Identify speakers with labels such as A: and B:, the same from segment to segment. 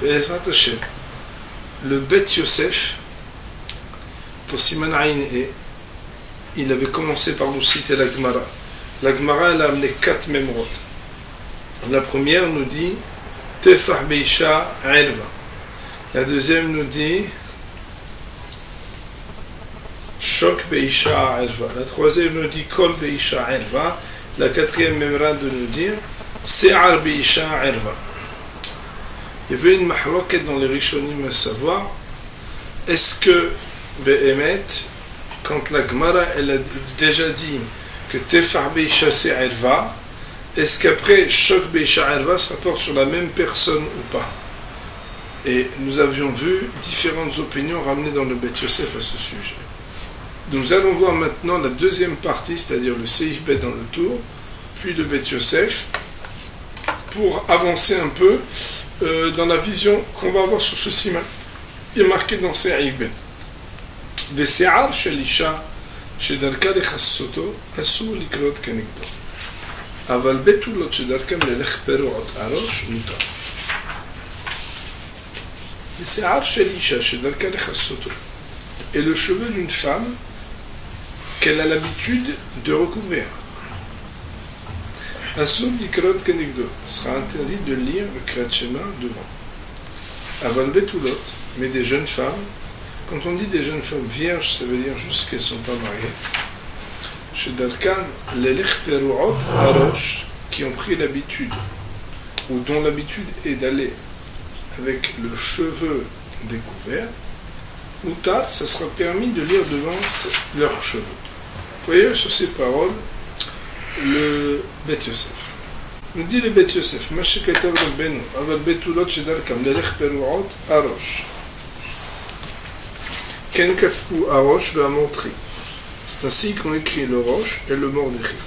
A: Be'ezrat Hashem, le Bet Yosef, dans Siman Ayin E, il avait commencé par nous citer la Gemara. La Gemara, elle a amené 4 mémorot. La première nous dit Tefah Beisha Elva. La deuxième nous dit Shok Beisha Elva. La troisième nous dit Kol Beisha Elva. La quatrième mémora de nous dire Se'ar Beisha Elva. Il y avait une mahloket dans les Rishonim à savoir, est-ce que Be'emet, quand la Gemara elle a déjà dit que Tefah Beisha Se'erva, est-ce qu'après Shok Beisha Erva se rapporte sur la même personne ou pas? Et nous avions vu différentes opinions ramenées dans le Bet Yosef à ce sujet. Nous allons voir maintenant la deuxième partie, c'est-à-dire le Seif Bet dans le tour, puis le Bet Yosef, pour avancer un peu dans la vision qu'on va avoir sur ce siman. Il est marqué dans Seif Bet. Vese'ar shel isha shedarka lechassoto asur likrot kenegdo. אבל בתולות שדרכם ללך פירות הראש מותר. ושיער של אישה שדרכה לכסותו, et le cheveu d'une femme qu'elle a l'habitude de recouvrir. אסור לקרות כנגדו, sera interdit de lire le Kriyat Shema devant. אבל בתולות, mais des jeunes femmes, quand on dit des jeunes femmes vierges, ça veut dire juste qu'elles ne sont pas mariées. Chez Darkan, les Lechperuot Harosh, qui ont pris l'habitude, ou dont l'habitude est d'aller avec le cheveu découvert, ou tard, ça sera permis de lire devant leurs cheveux. Vous voyez sur ces paroles le Bet Yosef. Nous dit le Bet Yosef, Mashekatav Rabbenu, Aval Betulot chez Darkan, les Lechperuot Harosh. Ken Katfu Harosh le a montré. C'est ainsi qu'on écrit le Rosh et le Mordechai.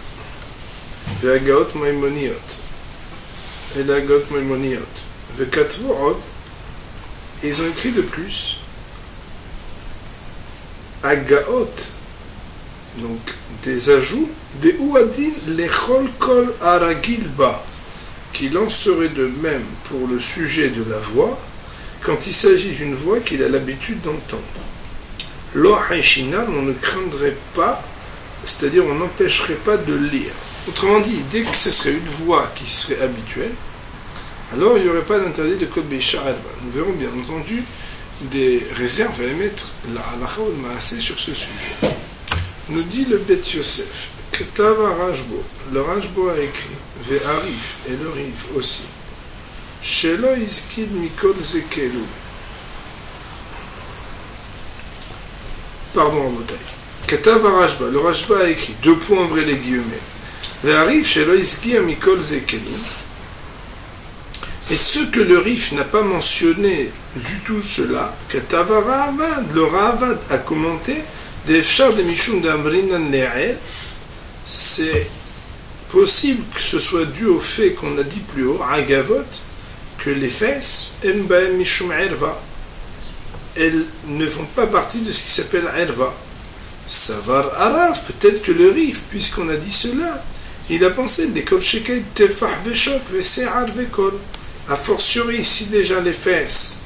A: Et Agaot Maimoniot. Et l'Agaot Maimoniot. Et Katvorod. Et ils ont écrit de plus Agaot. Donc des ajouts. Des Ouadin Lechol Kol Aragilba. Qu'il en serait de même pour le sujet de la voix quand il s'agit d'une voix qu'il a l'habitude d'entendre. Lo haïshinal, on ne craindrait pas, c'est-à-dire on n'empêcherait pas de lire. Autrement dit, dès que ce serait une voix qui serait habituelle, alors il n'y aurait pas d'interdit de Kol Beisha Elva. Nous verrons bien entendu des réserves à émettre la halakha ou le maaseh sur ce sujet. Nous dit le Bet Yosef, Ketava Rajbo, le Rajbo a écrit, Ve'arif, et le Rif aussi, Shelo Iskid Mikol Zekelu. Pardon en bataille. Katav Rajba, le Rajba a écrit, deux points ouvrez les guillemets. Ve'arif shelo iski amikol zekelu. Et ce que le Rif n'a pas mentionné du tout cela, Katav Ravad, le Ravad a commenté, Defshar de Mishum d'Amrinan Le'el, c'est possible que ce soit dû au fait qu'on a dit plus haut, Agavot, que les fesses, En Ba'em Mishum Erva, elles ne font pas partie de ce qui s'appelle Erva. Savar Arav, peut-être que le Rif, puisqu'on a dit cela, il a pensé des Kol Shekei Tefah Veshok Vese'ar Vekol. A fortiori, si déjà les fesses,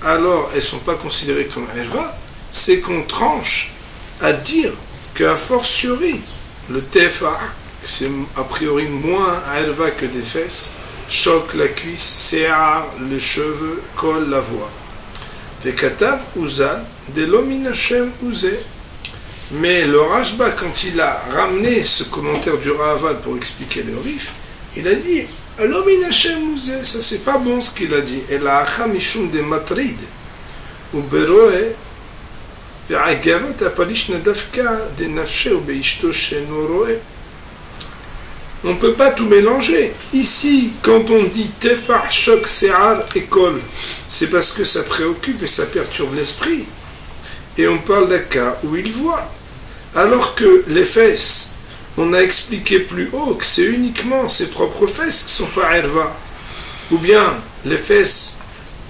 A: alors elles ne sont pas considérées comme Erva, c'est qu'on tranche à dire qu'à fortiori, le Tefah, c'est a priori moins Erva que des fesses, Shok la cuisse, Se'ar le cheveu, Kol la voix. Vekatav Uzal, de l'Ominachem Uzé. Mais le Rajba, quand il a ramené ce commentaire du Ravad pour expliquer le Rif, il a dit l'Ominachem Uzé, ça c'est pas bon ce qu'il a dit. Et la Achamishum de Matrid, ou Beroe, Ve'agavot apalish nadafka de Nafshe ou Beishto Shenoroe. On ne peut pas tout mélanger. Ici, quand on dit Tefah, Shok, Se'ar et Kol, c'est parce que ça préoccupe et ça perturbe l'esprit. Et on parle d'un cas où il voit. Alors que les fesses, on a expliqué plus haut que c'est uniquement ses propres fesses qui ne sont pas Erva. Ou bien les fesses,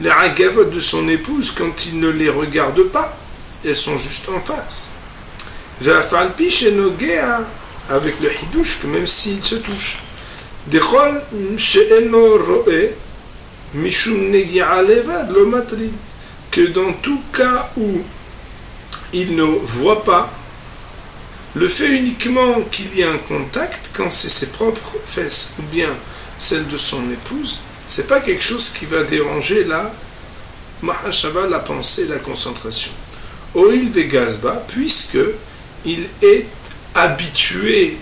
A: les agavot de son épouse, quand il ne les regarde pas, elles sont juste en face. Ve'afalpi shenogea, avec le hidouche, que même s'il se touche. Dechol she'eno ro'e, Mishum negi'a levad lo matrid, que dans tout cas où il ne voit pas, le fait uniquement qu'il y ait un contact, quand c'est ses propres fesses ou bien celles de son épouse, c'est pas quelque chose qui va déranger la mahashava, la pensée, la concentration. Oil vegazba, puisque il est habitué.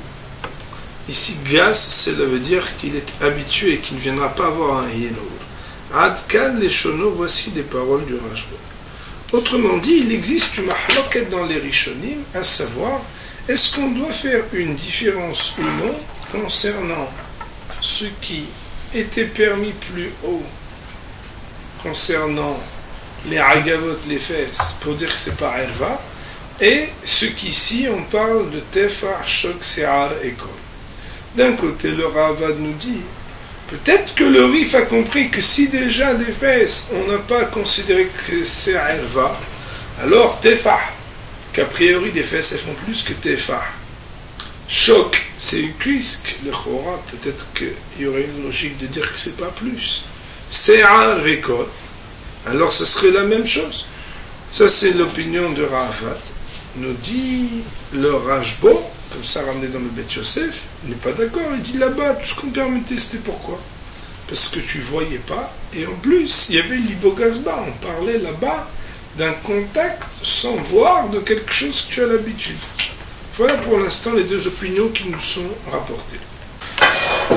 A: Ici, gas, cela veut dire qu'il est habitué et qu'il ne viendra pas avoir un hilour. Adkan les shono, voici les paroles du Rajbo. Autrement dit, il existe une mahloket dans les rishonim, à savoir, est-ce qu'on doit faire une différence ou non concernant ce qui était permis plus haut, concernant les agavot, les fesses, pour dire que c'est pas erva, et ce qu'ici on parle de tefa, shok, se'ar et kol. D'un côté, le Ravad nous dit, peut-être que le Rif a compris que si déjà des fesses, on n'a pas considéré que c'est erva, alors tefa, qu'a priori des fesses elles font plus que tefa. Choc, c'est une cuisse, le chora, peut-être qu'il y aurait une logique de dire que c'est pas plus. Se'ar et kol, alors ce serait la même chose. Ça c'est l'opinion de Ravad. Nous dit le Rajbo, comme ça ramené dans le Bet Yosef, il n'est pas d'accord, il dit là-bas, tout ce qu'on permettait c'était pourquoi? Parce que tu ne voyais pas, et en plus, il y avait l'ibogazba, on parlait là-bas d'un contact sans voir de quelque chose que tu as l'habitude. Voilà pour l'instant les deux opinions qui nous sont rapportées.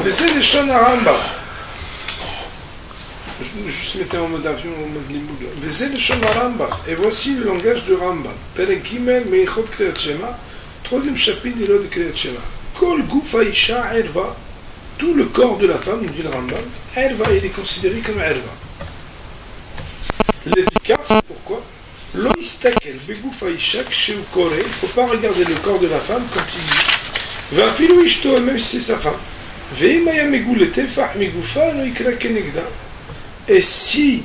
A: C'est les Shon Rambam. Je mettais en mode avion, en mode limoud. Et voici le langage de Rambam. Perek Gimel Meichot Kriyat Shema, troisième chapitre des lois de Kriyat Shema. Kol Gufa Isha Erva, tout le corps de la femme, nous dit le Rambam, Erva, il est considéré comme Erva. L'efficace, c'est pourquoi Lo Istakel Begufa Isha Kshev Kore, il ne faut pas regarder le corps de la femme quand il dit. Va Filou Ishto, même si c'est sa femme. Veimaya Megule Tefah Megufa, no Ikra Kenegda. Et si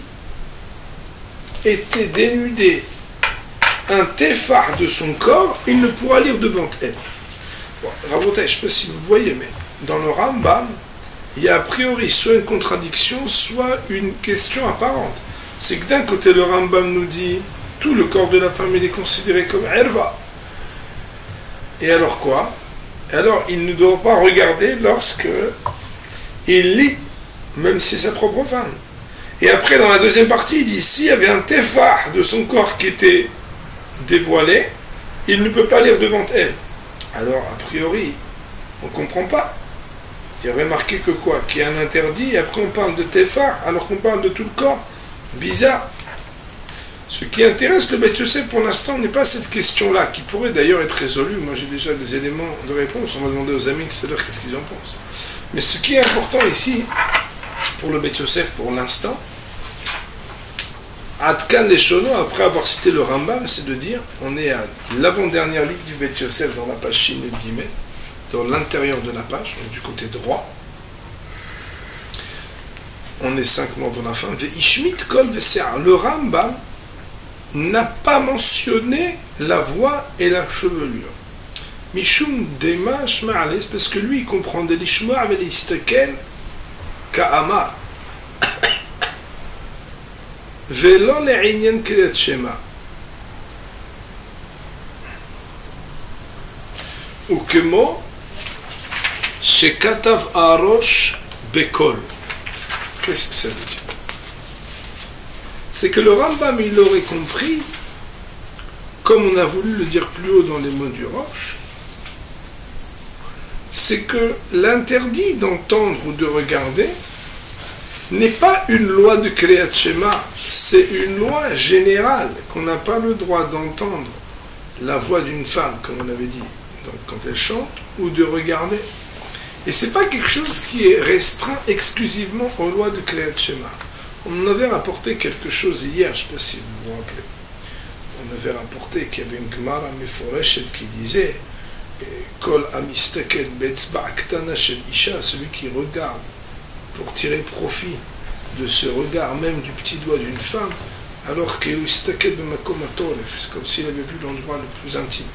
A: était dénudé un téphar de son corps, il ne pourra lire devant elle. Bon, Rabotai, je ne sais pas si vous voyez, mais dans le Rambam, il y a a priori soit une contradiction, soit une question apparente. C'est que d'un côté, le Rambam nous dit tout le corps de la femme il est considéré comme erva. Et alors quoi? Et alors, il ne doit pas regarder lorsque il lit, même si c'est sa propre femme. Et après, dans la deuxième partie, il dit, s'il y avait un téphar de son corps qui était dévoilé, il ne peut pas lire devant elle. Alors, a priori, on ne comprend pas. Il y avait marqué que quoi? Qu'il y a un interdit, et après on parle de téphar, alors qu'on parle de tout le corps. Bizarre. Ce qui intéresse le Bet Yosef pour l'instant n'est pas cette question-là, qui pourrait d'ailleurs être résolue. Moi, j'ai déjà des éléments de réponse. On va demander aux amis tout à l'heure qu'est-ce qu'ils en pensent. Mais ce qui est important ici, pour le Bet Yosef pour l'instant, Adkan les Shono, après avoir cité le Rambam, c'est de dire, on est à l'avant-dernière ligne du Bet Yosef dans la page Shin et Gimel, dans l'intérieur de la page, donc du côté droit. On est 5 mots avant la fin. Ve'ishmit kol ve'se'ar. Le Rambam n'a pas mentionné la voix et la chevelure. Mishum dema shma'ales, parce que lui il comprend de l'ishma' avec l'istaken ka'amar. Velo le'inyan kriyat shema. Ou kemo shekatav arosh bekol. Qu'est-ce que ça veut dire? C'est que le Rambam, il aurait compris, comme on a voulu le dire plus haut dans les mots du Roche, c'est que l'interdit d'entendre ou de regarder n'est pas une loi de Kriyat Shema, c'est une loi générale, qu'on n'a pas le droit d'entendre la voix d'une femme, comme on avait dit, donc quand elle chante, ou de regarder. Et ce n'est pas quelque chose qui est restreint exclusivement aux lois de Kriyat Shema. On avait rapporté quelque chose hier, je ne sais pas si vous vous rappelez. On avait rapporté qu'il y avait une Gemara Meforeshet qui disait Kol amistakel betzba ktana shel isha, celui qui regarde pour tirer profit de ce regard même du petit doigt d'une femme, alors qu'il istakel b'makom hatoref, c'est comme s'il avait vu l'endroit le plus intime.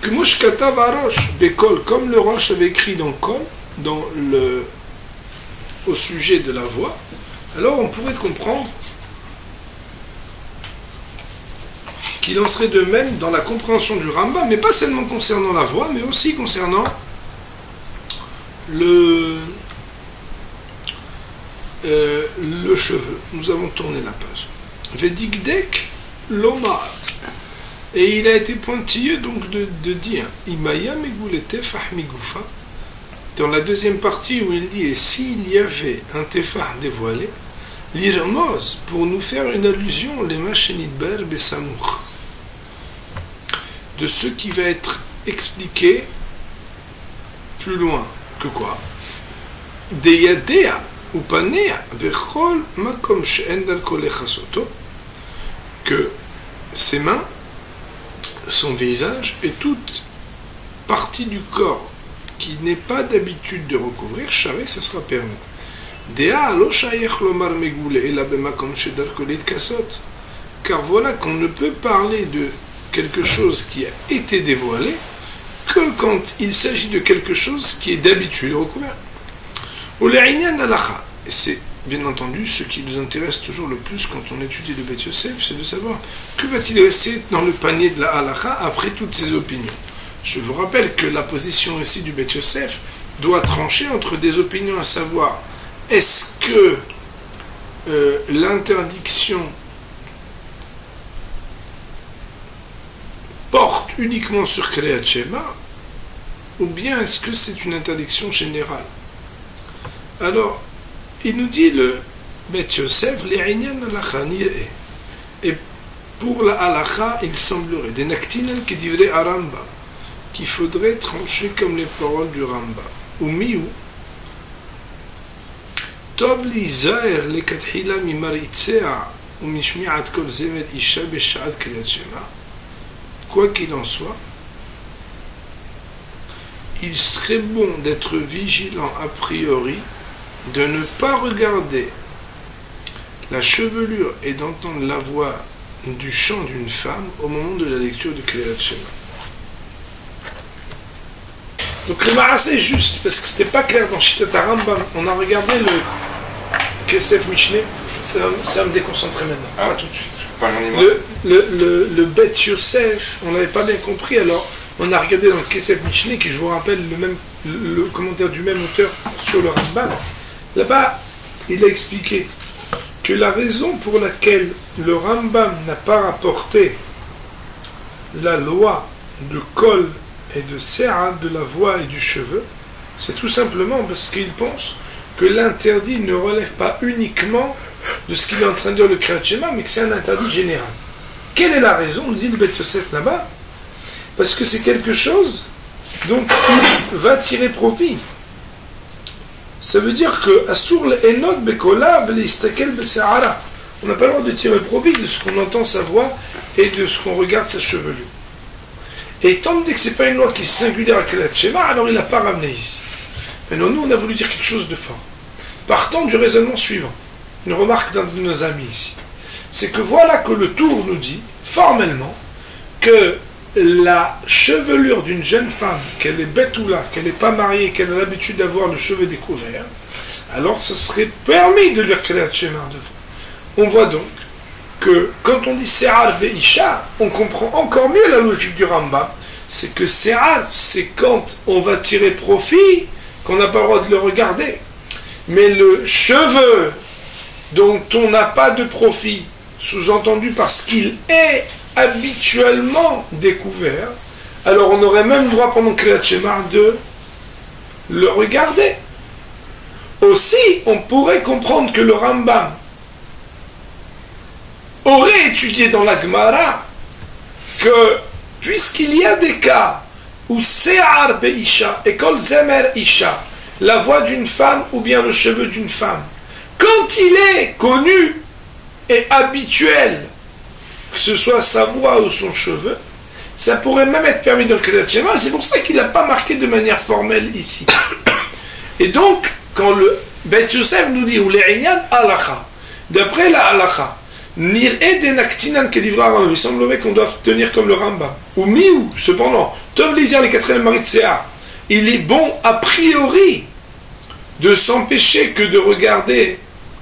A: K'mush katav harosh bekol, comme le Roche avait écrit dans Kol, au sujet de la voix. alors on pourrait comprendre qu'il en serait de même dans la compréhension du Rambam, mais pas seulement concernant la voix, mais aussi concernant le cheveu. Nous avons tourné la page. Vedigdek Lomar. Et il a été pointilleux donc de dire Imaya megulete fahmigoufa. Dans la deuxième partie où il dit et s'il y avait un tefah dévoilé, l'irmoz pour nous faire une allusion les machenidber besamouch de ce qui va être expliqué plus loin que quoi deyadea ou panea vechol makom she'en darko lechasoto, que ses mains, son visage et toute partie du corps qui n'est pas d'habitude de recouvrir, charé, ça sera permis. Dea lo shayech lomar megoule ela bemakom she'darko litkasot, car voilà qu'on ne peut parler de quelque chose qui a été dévoilé que quand il s'agit de quelque chose qui est d'habitude recouvert. Ou l'Inyan halacha, et c'est bien entendu ce qui nous intéresse toujours le plus quand on étudie le Bet Yosef, c'est de savoir que va-t-il rester dans le panier de la halacha après toutes ces opinions. Je vous rappelle que la position ici du Bet Yosef doit trancher entre des opinions, à savoir est-ce que l'interdiction porte uniquement sur Kriyat Shema, ou bien est-ce que c'est une interdiction générale? Alors, il nous dit le Bet Yosef, l'Inyan halacha nir'e. Et pour la halacha, il semblerait, des naktinan qui divraient à Ramba, qu'il faudrait trancher comme les paroles du Ramba. Ou miou, tov li zaer lekatchila mimaritzea ou mishmi'at kol zemed isha b'sha'at Kriyat Shema. Quoi qu'il en soit, il serait bon d'être vigilant a priori, de ne pas regarder la chevelure et d'entendre la voix du chant d'une femme au moment de la lecture du Kriyat Shema. Donc le Maaseh est juste, parce que c'était pas clair dans Shitat Rambam. On a regardé le Kesef Mishneh, ça me déconcentrer maintenant, pas tout de suite. Le Bet Yosef, on n'avait pas bien compris, alors on a regardé dans le Kesef Mishneh, qui je vous rappelle le commentaire du même auteur sur le Rambam. Là-bas, il a expliqué que la raison pour laquelle le Rambam n'a pas rapporté la loi de Kol et de Serra, de la voix et du cheveu, c'est tout simplement parce qu'il pense que l'interdit ne relève pas uniquement de ce qu'il est en train de dire le Kriyat Shema, mais que c'est un interdit général. Quelle est la raison, dit le Bet Yosef là-bas? Parce que c'est quelque chose dont il va tirer profit. Ça veut dire que Asur l'enot bekola v'leistakel b'se'ara. On n'a pas le droit de tirer profit de ce qu'on entend sa voix et de ce qu'on regarde sa chevelure. Et étant donné que ce n'est pas une loi qui est singulière à Kriyat Shema, alors il n'a pas ramené ici. Maintenant, nous, on a voulu dire quelque chose de fort. Partant du raisonnement suivant, une remarque d'un de nos amis ici, c'est que voilà que le Tour nous dit, formellement, que la chevelure d'une jeune femme, qu'elle est betoula, qu'elle n'est pas mariée, qu'elle a l'habitude d'avoir le cheveu découvert, alors ça serait permis de lire Kriyat Shema devant. On voit donc que quand on dit Se'ar Be'isha, on comprend encore mieux la logique du Rambam. C'est que Se'ar, c'est quand on va tirer profit, qu'on n'a pas le droit de le regarder. Mais le cheveu dont on n'a pas de profit, sous-entendu parce qu'il est habituellement découvert, alors on aurait même droit pendant Kriyat Shema de le regarder. Aussi, on pourrait comprendre que le Rambam aurait étudié dans la Gemara que puisqu'il y a des cas où Se'ar Be'isha et Kol Zemer Isha, la voix d'une femme ou bien le cheveu d'une femme, quand il est connu et habituel, que ce soit sa voix ou son cheveu, ça pourrait même être permis dans le Kriyat Shema. C'est pour ça qu'il n'a pas marqué de manière formelle ici. Et donc, quand le Bet Yosef nous dit ou l'Inyan halacha, d'après la halacha, nir'e de naktinan kedivra Rambam, il semblerait qu'on doit tenir comme le Rambam. Ou miou, cependant, Tov Lizir les quatrièmes maris de Se'ar, il est bon a priori de s'empêcher que de regarder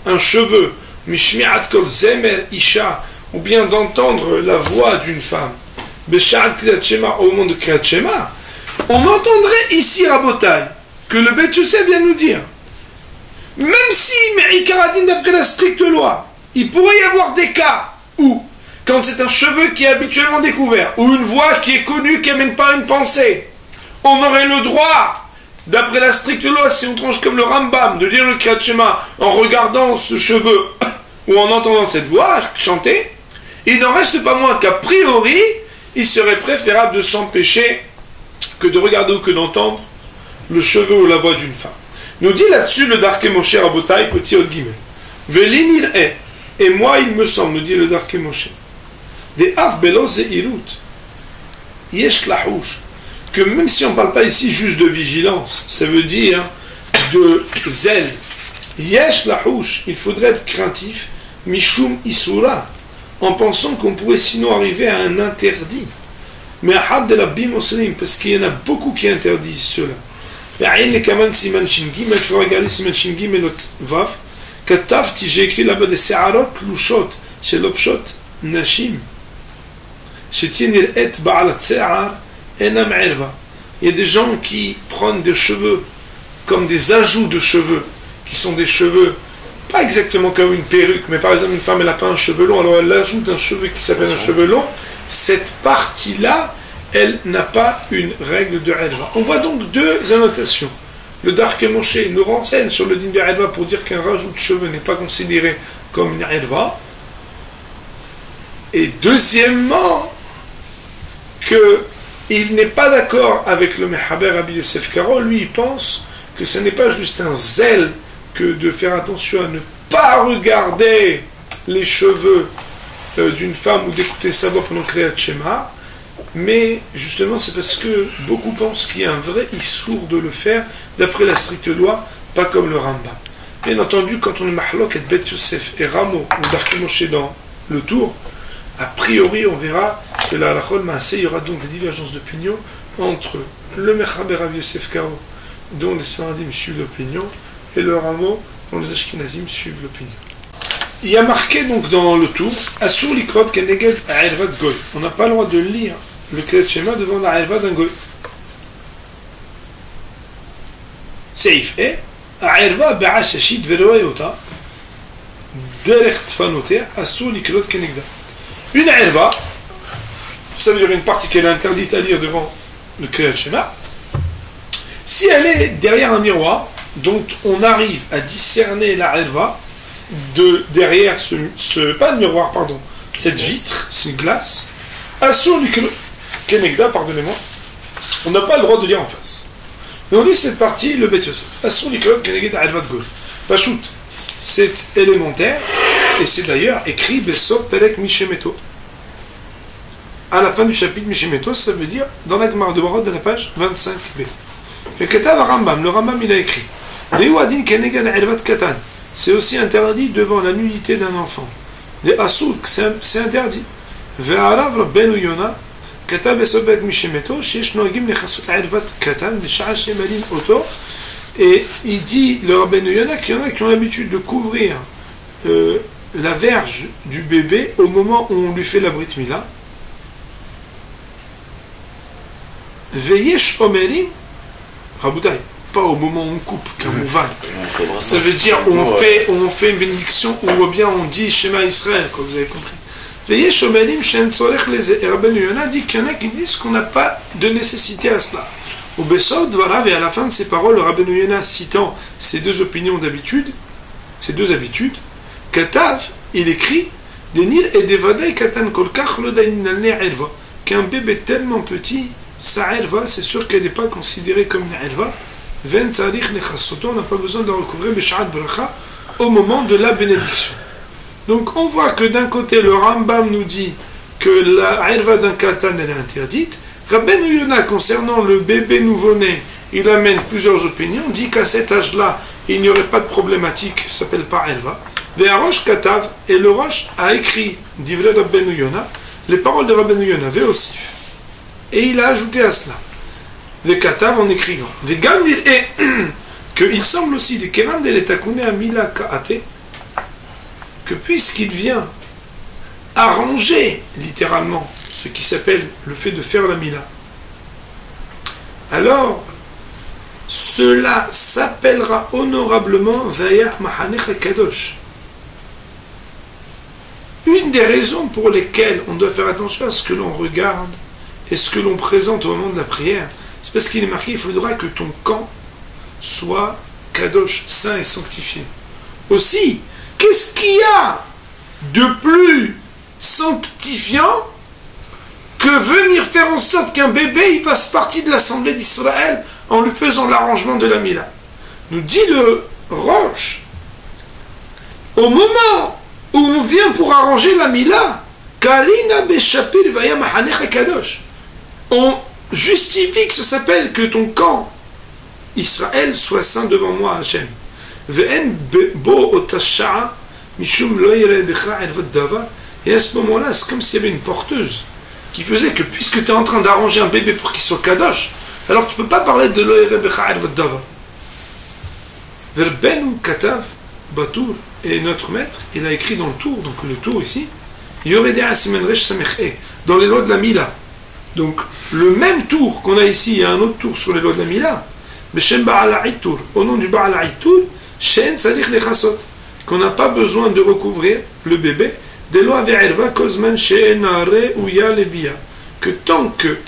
A: un cheveu, mishmi'at kol zemer isha, ou bien d'entendre la voix d'une femme, b'sha'at kriyat shema, au moment de kriyat shema, on entendrait ici, Rabotai, que le Beit Yosef vient nous dire, même si, Me'ikaradin, d'après la stricte loi, il pourrait y avoir des cas où, quand c'est un cheveu qui est habituellement découvert, ou une voix qui est connue, qui n'amène pas une pensée, on aurait le droit, d'après la stricte loi, si on tranche comme le Rambam, de lire le Kriyat Shema en regardant ce cheveu ou en entendant cette voix chanter, il n'en reste pas moins qu'a priori, il serait préférable de s'empêcher que de regarder ou que d'entendre le cheveu ou la voix d'une femme. Nous dit là-dessus le Darke Moshe Rabotai, petit haut guillemets. Velin il est, et moi il me semble, nous dit le Darke Moshe, des af belo zeirut, yesh lahouch, que même si on ne parle pas ici juste de vigilance, ça veut dire de zèle. Yesh lahouch, il faudrait être craintif, mishum isura, en pensant qu'on pourrait sinon arriver à un interdit. Mais à had de la bimoslim, parce qu'il y en a beaucoup qui interdisent cela. Il faut regarder Siman Shin Gimel Vav. Katavti, j'ai écrit là-bas des se'arot lushot, chez l'opshot nashim. Chez Tienir et ba'alat se'ar. Il y a des gens qui prennent des cheveux comme des ajouts de cheveux, qui sont des cheveux, pas exactement comme une perruque, mais par exemple une femme elle n'a pas un cheveu long, alors elle ajoute un cheveu qui s'appelle un cheveu long, cette partie-là, elle n'a pas une règle de Erva. On voit donc deux annotations. Le Darke Moshe nous renseigne sur le din de Erva pour dire qu'un rajout de cheveux n'est pas considéré comme une Erva. Et deuxièmement, qu'il n'est pas d'accord avec le Mehaber Rabbi Yosef Karo. Lui, il pense que ce n'est pas juste un zèle que de faire attention à ne pas regarder les cheveux d'une femme ou d'écouter sa voix pendant Kriyat Shema, mais justement c'est parce que beaucoup pensent qu'il y a un vrai issour de le faire d'après la stricte loi, pas comme le Rambam. Bien entendu, quand on est mahlok et Bet Yosef et Ramo ou Darke Moshe dans le tour, a priori on verra que la halachol maaseh, il y aura donc des divergences d'opinion entre le Mechaber Rabbi Yosef Karo, dont les Sfaradim suivent l'opinion, et le Ramo, dont les Ashkenazim suivent l'opinion. Il y a marqué donc dans le tour, Asur likrot keneged ha'erva goy. On n'a pas le droit de lire le Kriyat Shema devant la ha'erva d'un goy. Seif et ha'erva ba'ashashit veroayota derech tfanoter asur likrot kenegda. Une ha'erva, ça veut dire une partie qu'elle est interdite à lire devant le Kriyat Shema. Si elle est derrière un miroir, donc on arrive à discerner la ha'erva de derrière pas de miroir, pardon, cette vitre, cette glace, Asur Kenegda, pardonnez-moi, on n'a pas le droit de lire en face. Mais on dit cette partie, le Beit Yosef, Asur Kenegda Alvat Gol. Pachout, c'est élémentaire, et c'est d'ailleurs écrit Besot Perek Mishemeto. À la fin du chapitre Mishemeto, ça veut dire dans la Gemara de Barot de la page 25b. Fait Katav Rambam, le Rambam il a écrit Deuadin Kenegda Alvat Katan. C'est aussi interdit devant la nudité d'un enfant. Des assouk, c'est interdit. Ve'arav Rabbeinu Yona, katab esobek mishemeto, shesh noagim nechasot ha'ervat katan, desha'a shemalin oto. Et il dit, le Rabbeinu Yona, qu'il y en a qui ont l'habitude de couvrir la verge du bébé au moment où on lui fait la brit mila. Ve'yesh omerim, Raboutaï. Pas au moment où on coupe, quand on va. Ça veut dire on fait une bénédiction ou bien on dit Shema Israël, comme vous avez compris. Et Rabbeinu Yona dit qu'il y en a qui disent qu'on n'a pas de nécessité à cela. Au Besod, voilà, et à la fin de ces paroles, le Rabbeinu Yona citant ces deux opinions d'habitude, ces deux habitudes, Katav, il écrit Denir et Devadei Katan Kolkach Lodainalne Erva, qu'un bébé tellement petit, sa Erva, c'est sûr qu'elle n'est pas considérée comme une Erva. On n'a pas besoin de recouvrir B'Sha'at Bracha au moment de la bénédiction. Donc on voit que d'un côté le Rambam nous dit que la Erva d'un Katan elle est interdite. Rabbeinu Yona concernant le bébé nouveau-né, il amène plusieurs opinions, dit qu'à cet âge-là il n'y aurait pas de problématique, ça s'appelle pas Erva. Ve'arosh Katav, et le Rosh a écrit d'Ivrei Rabbeinu Yona les paroles de Rabbeinu Yona, Ve'osif. Et il a ajouté à cela. Vekatav en écrivant. Vegamdir et qu'il semble aussi de Keran de l'Etakune à Mila Kaate, que puisqu'il vient arranger littéralement ce qui s'appelle le fait de faire la mila, alors cela s'appellera honorablement Vayah Mahanecha Kadosh. Une des raisons pour lesquelles on doit faire attention à ce que l'on regarde et ce que l'on présente au moment de la prière, c'est parce qu'il est marqué, il faudra que ton camp soit Kadosh, saint et sanctifié. Aussi, qu'est-ce qu'il y a de plus sanctifiant que venir faire en sorte qu'un bébé il fasse partie de l'assemblée d'Israël en lui faisant l'arrangement de la Mila? Nous dit le Roche, au moment où on vient pour arranger la Mila, Karina Beshapir Vaya Mahanecha Kadosh, on justifie que ça s'appelle que ton camp Israël soit saint devant moi, Hachem. Et à ce moment-là, c'est comme s'il y avait une porteuse qui faisait que puisque tu es en train d'arranger un bébé pour qu'il soit Kadosh, alors tu ne peux pas parler de l'Oyre Becha'er V'Dava. Verbenu Katav Batour, et notre maître, il a écrit dans le tour, donc le tour ici, Yoredea Simenresh Samech'e, dans les lois de la Mila. Donc, le même tour qu'on a ici, il y a un autre tour sur les lois de la Mila, Beshem Ba'al Ha'itour, au nom du Ba'al Ha'itour, Shen Tzarich Lechasot, qu'on n'a pas besoin de recouvrir le bébé, des lois Ve'erva Kozman She'enare Ouya Lebia, que tant que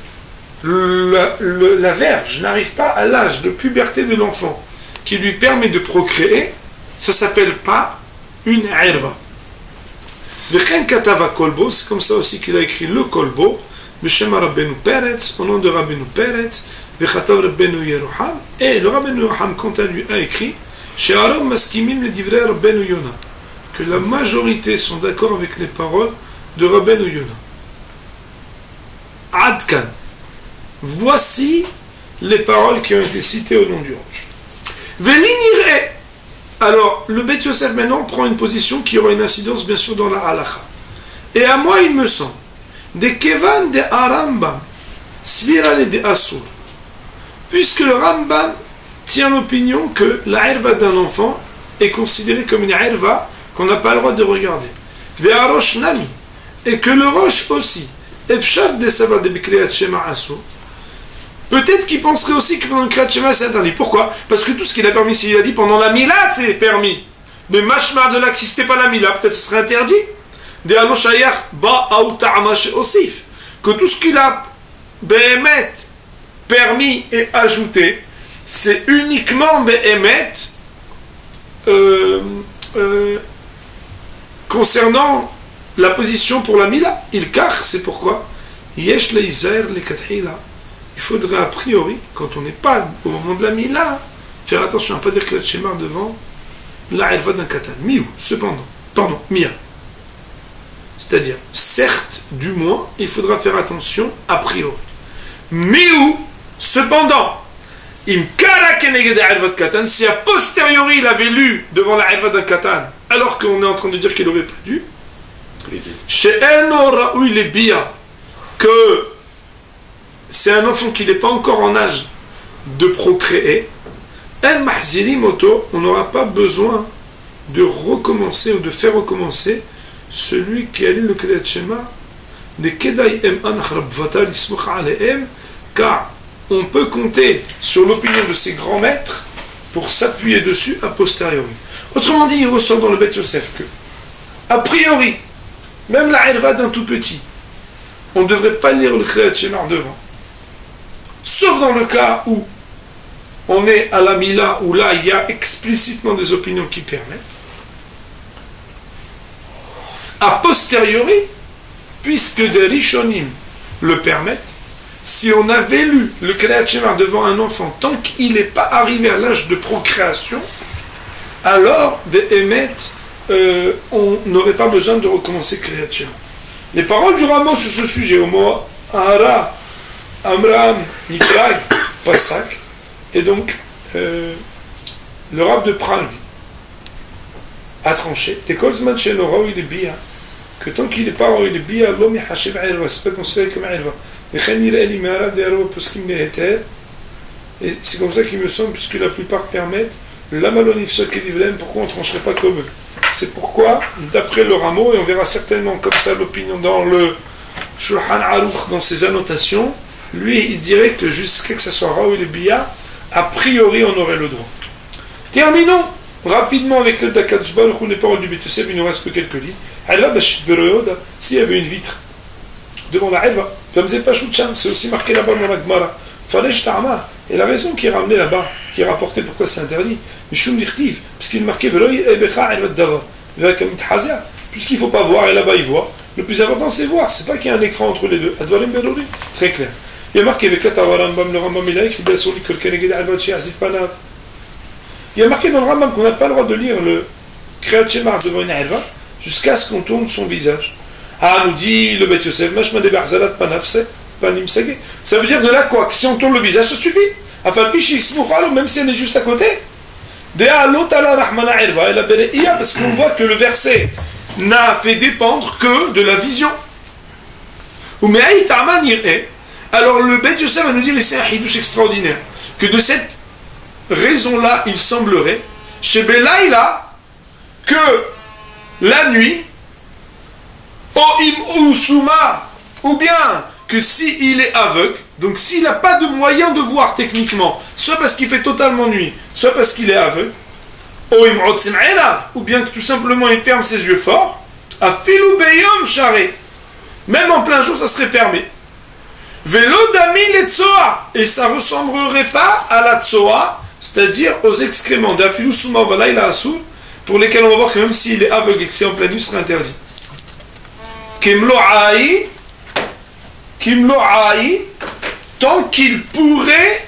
A: la verge n'arrive pas à l'âge de puberté de l'enfant, qui lui permet de procréer, ça ne s'appelle pas une erva. V'chen katava kolbo, c'est comme ça aussi qu'il a écrit le kolbo, b'shem Rabbeinu Peretz, au nom de Rabbeinu Peretz, v'chatav Rabbeinu Yeruham, et le Rabbeinu Yeruham, quant à lui, a écrit, she'arom maskimim le divrei Rabbeinu Yona, que la majorité sont d'accord avec les paroles de Rabbeinu Yona. Adkan. Voici les paroles qui ont été citées au nom du ange. Velinire. Alors, le Beth Yosef maintenant prend une position qui aura une incidence bien sûr dans la halacha. Et à moi, il me semble, de Kevan de Arambam, Svirale de Asur, puisque le Rambam tient l'opinion que la herva d'un enfant est considérée comme une herva qu'on n'a pas le droit de regarder. Ve'arosh Nami, et que le roche aussi, Efshad de Sabat de Bikriat Shema Asur, peut-être qu'il penserait aussi que pendant le Kriyat Shema c'est interdit. Pourquoi? Parce que tout ce qu'il a permis, s'il a dit pendant la Mila, c'est permis. Mais Mashmar de là, si c'était pas la Mila, peut-être ce serait interdit. Que tout ce qu'il a Behemet permis et ajouté, c'est uniquement Behemet concernant la position pour la Mila. Il car, c'est pourquoi Yesh leiser le kathila. Il faudrait a priori, quand on n'est pas au moment de la Mila, faire attention à ne pas dire Kriyat Shema devant la herva d'un katan. Miou, cependant, pardon, Mia. C'est-à-dire, certes, du moins, il faudra faire attention a priori. Miou, cependant, im kara keneged herva de katan, si a posteriori il avait lu devant la herva d'un katan, alors qu'on est en train de dire qu'il n'aurait pas dû, she'eno ra'ui le bia, que c'est un enfant qui n'est pas encore en âge de procréer, on n'aura pas besoin de recommencer ou de faire recommencer celui qui a lu le Kriyat Shema de Kedai Em'an Chrabvatal Ismuch Alehem, car on peut compter sur l'opinion de ses grands maîtres pour s'appuyer dessus a posteriori. Autrement dit, il ressort dans le Beth Yosef que, a priori, même la herva d'un tout petit, on ne devrait pas lire le Kriyat Shema devant. Sauf dans le cas où on est à la Mila, où là il y a explicitement des opinions qui permettent. A posteriori, puisque des Rishonim le permettent, si on avait lu le Kriyat Shema devant un enfant tant qu'il n'est pas arrivé à l'âge de procréation, alors des Emet, on n'aurait pas besoin de recommencer Kriyat Shema. Les paroles du Rambam sur ce sujet, au mot Ahara, Amram, Nifrag, Pasak, et donc le Rav de Prague a tranché que tant qu'il n'est pas il est bia, l'homme c'est pas considéré comme erva. Et c'est comme ça qu'il me semble, puisque la plupart permettent la malonif, ce qui dit pourquoi on ne trancherait pas comme eux. C'est pourquoi, d'après le Rameau, et on verra certainement comme ça l'opinion dans le Shulchan Aruch, dans ses annotations, lui, il dirait que jusqu'à que ce soit Raoul et Bia, a priori, on aurait le droit. Terminons rapidement avec le Dakadosh Baruch Hu, les paroles du Beit Yosef, il nous reste que quelques lignes. S'il y avait une vitre devant la Elva, comme c'est pas Shoucham, c'est aussi marqué là-bas dans la Gemara. Falesh Ta'ama. Et la raison qui est ramenée là-bas, qui est rapportée pourquoi c'est interdit, Mishum Dirtiv, puisqu'il est marqué puisqu'il ne faut pas voir, et là-bas il voit. Le plus important c'est voir, c'est pas qu'il y a un écran entre les deux. Advarim Berori, très clair. Il y a marqué le Rambam il a écrit il y a marqué dans le Rambam qu'on n'a pas le droit de lire le Kriyat Shema devant une Elva jusqu'à ce qu'on tourne son visage. Ah, nous dit le Beit Yosef, ça veut dire de là quoi? Que si on tourne le visage, ça suffit. Même si elle est juste à côté. Parce qu'on voit que le verset n'a fait dépendre que de la vision. Alors le Beit Yosef va nous dire ici un hidouche extraordinaire. Que de cette raison-là, il semblerait, chez Belaïla, que la nuit, ou bien que s'il est aveugle, donc s'il n'a pas de moyen de voir techniquement, soit parce qu'il fait totalement nuit, soit parce qu'il est aveugle, ou bien que tout simplement il ferme ses yeux forts, même en plein jour ça serait permis. Et ça ne ressemblerait pas à la tsoa, c'est-à-dire aux excréments pour lesquels on va voir que même s'il est aveugle et que c'est en pleine nuit, ce serait interdit. Tant qu'il pourrait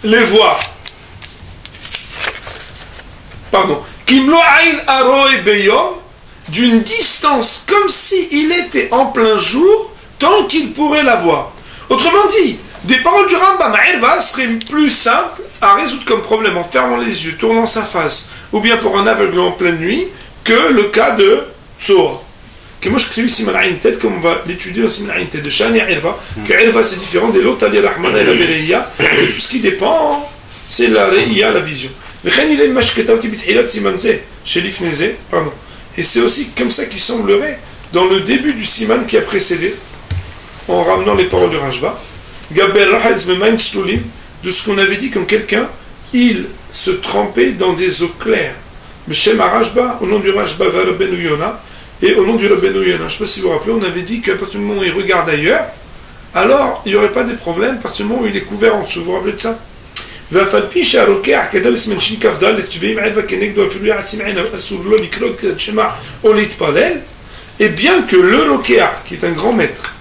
A: les voir. Pardon. D'une distance comme s'il était en plein jour, tant qu'il pourrait la voir. Autrement dit, des paroles du Rambam à Elva seraient plus simples à résoudre comme problème en fermant les yeux, tournant sa face, ou bien pour un aveugle en pleine nuit, que le cas de Tsoa. Que moi je crée Siman Aïn Ted, comme on va l'étudier dans Siman Aïn Ted de Shani Elva, que Elva c'est différent des lots, Ali Rahmana et la Bereya, et tout ce qui dépend, c'est la Reya, la vision. Et c'est aussi comme ça qu'il semblerait, dans le début du Siman qui a précédé, en ramenant les paroles de Rajba, de ce qu'on avait dit comme quelqu'un, il se trempait dans des eaux claires. Au nom du Rajba, et au nom du Rabbeinu Yonah, je ne sais pas si vous vous rappelez, on avait dit qu'à partir du moment où il regarde ailleurs, alors il n'y aurait pas de problème, à partir du moment où il est couvert en dessous. Vous vous rappelez de ça? Et bien que le Rokéa, qui est un grand maître,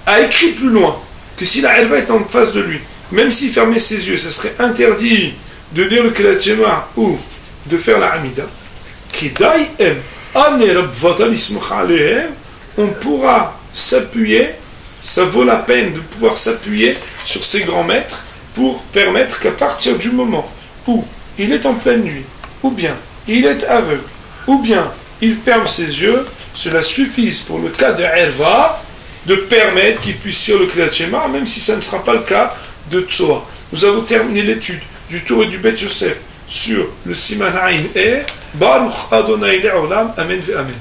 A: a écrit plus loin que si la Elva est en face de lui, même s'il fermait ses yeux, ça serait interdit de lire le Kriyat Shema ou de faire la Hamida, on pourra s'appuyer, ça vaut la peine de pouvoir s'appuyer sur ces grands maîtres pour permettre qu'à partir du moment où il est en pleine nuit, ou bien il est aveugle, ou bien il ferme ses yeux, cela suffise pour le cas de Erva de permettre qu'il puisse lire le Kriyat Shema, même si ça ne sera pas le cas de Tsoa. Nous avons terminé l'étude du Tour et du Beit Yosef sur le Siman Aïn et Baruch Adonai Le'olam, Amen ve Amen.